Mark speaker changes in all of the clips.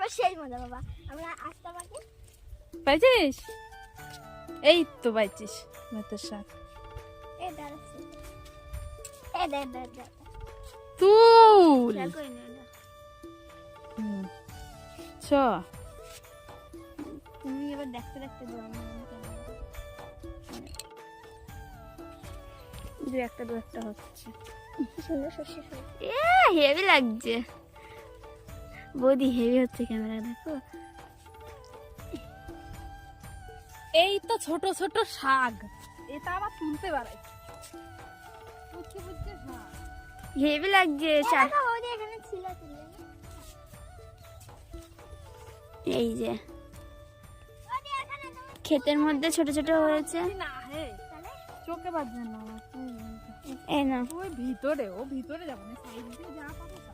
Speaker 1: এবার সেই মজা বাবা, আমরা আসতাম আগে।
Speaker 2: পাইছিস? এই তো পাইছিস মেথর শাক।
Speaker 1: এ দাঁড়াচ্ছে, এ দে
Speaker 2: তুল
Speaker 1: কই না না।
Speaker 2: চ
Speaker 1: তুমি এবার দেখতে দেখতে দু একটা হচ্ছে। সুন্দর শস্য এ হেভি লাগছে বৌদি, হেভি হচ্ছে ক্যামেরা দেখো।
Speaker 2: এই তো ছোট ছোট শাক, এটা আবার তুলতে পারাই বুঝতে বুঝতে শাক।
Speaker 1: হেভি লাগছে। এখানে ছিল এই যে ক্ষেতের মধ্যে ছোট ছোট হয়েছে।
Speaker 2: না হে চোখে বাজবে না,
Speaker 1: এই না
Speaker 2: ওই ভিতরে, ও ভিতরে যাবে না, সাইড দিয়ে যা পাবো তা।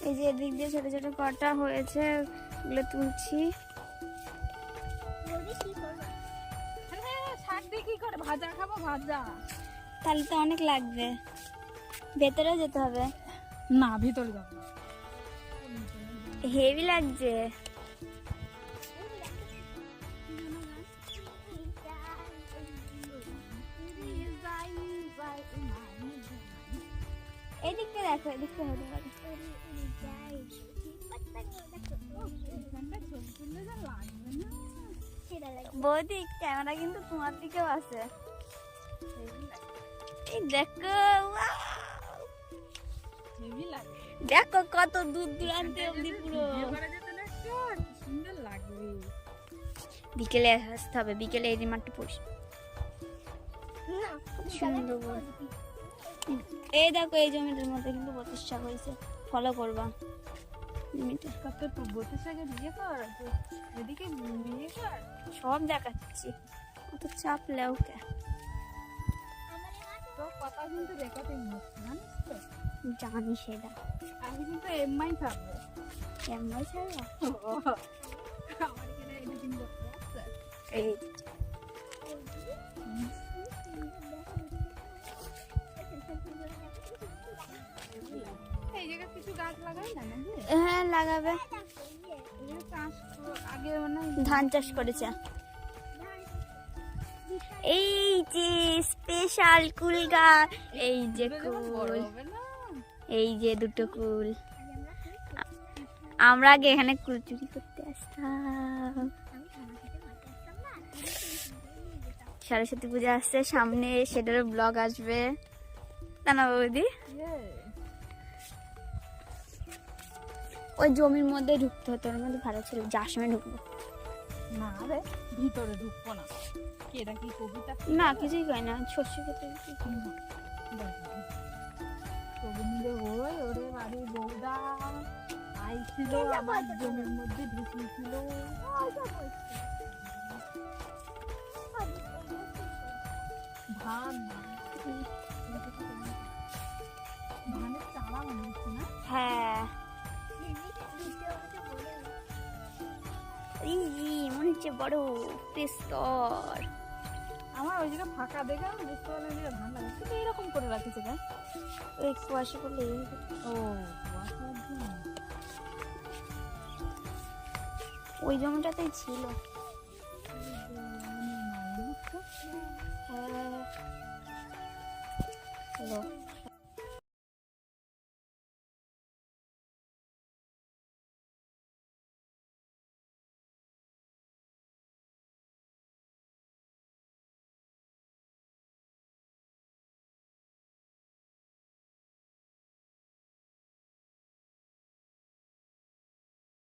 Speaker 1: এই যে এদিক দিয়ে ছোট ছোট কটা হয়েছে, ওগুলো তুলছি।
Speaker 2: শাক দিয়ে কি করে ভাজা খাবো? ভাজা
Speaker 1: তাহলে তো অনেক লাগবে, ভেতরেও যেতে হবে।
Speaker 2: না ভিতরে যাবো না।
Speaker 1: হেভি লাগছে। এদিকটা দেখো, এদিকটা হতে পারে। বৌদি ক্যামেরা কিন্তু তোমার দিকেও আছে। এই দেখো, দেখো কত দূর দূরান্তে অব্দি পুরো।
Speaker 2: সুন্দর লাগবে।
Speaker 1: বিকেলে আসতে হবে, বিকেলে এই মাঠটা পড়ি সুন্দর। এই দেখো এই জমিটার মধ্যে কিন্তু বতিস শাক হয়েছে, ফলো করবা জমিটা।
Speaker 2: কত তো বতিস শাকের বিয়ে কর, এদিকে বিয়ে কর,
Speaker 1: সব দেখাচ্ছি, অত চাপ লেও কে।
Speaker 2: তোর কথা কিন্তু রেকর্ডিং হচ্ছে, জানিস তো?
Speaker 1: জানি সেটা,
Speaker 2: আমি কিন্তু এমআই থাকবো।
Speaker 1: কেমন ছাড়া
Speaker 2: আমার এখানে এডিটিং করতে আসছে।
Speaker 1: এই
Speaker 2: এই জায়গায় কিছু গাছ লাগাই না নাকি?
Speaker 1: হ্যাঁ লাগাবে,
Speaker 2: চাষ আগে মানে
Speaker 1: ধান চাষ করেছে। এই যে স্পেশাল কুল গাছ, এই যে কুল, এই যে দুটো কুল। আমরা আগে এখানে কুল চুরি করতে আসতাম। সরস্বতী পূজা আসছে সামনে, সেটারও ব্লগ আসবে, তা না বৌদি? ওই জমির মধ্যে ঢুকতে হতো, ওর মধ্যে ভালো ছিল, যার সময় ঢুকবো।
Speaker 2: না রে ভিতরে ঢুকবো না। কি এটা কি কবিতা?
Speaker 1: না কিছুই কয় না, শস্য খেতে
Speaker 2: গোবিন্দ ওই ওরে বাড়ি বৌদা আইছিল, আমার জমির মধ্যে ঢুকিয়েছিল। ধান ধানের চারা বানিয়েছে না?
Speaker 1: হ্যাঁ মনে হচ্ছে বড় পেস্তর।
Speaker 2: আমার ওই জায়গা ফাঁকা দেখে আমি বুঝতে পারলাম যে ধান লাগাচ্ছে, কিন্তু এরকম করে রাখেছে কেন?
Speaker 1: ওই কুয়াশা করলে
Speaker 2: ও কুয়াশার জন্য।
Speaker 1: ওই জমিটাতেই ছিল।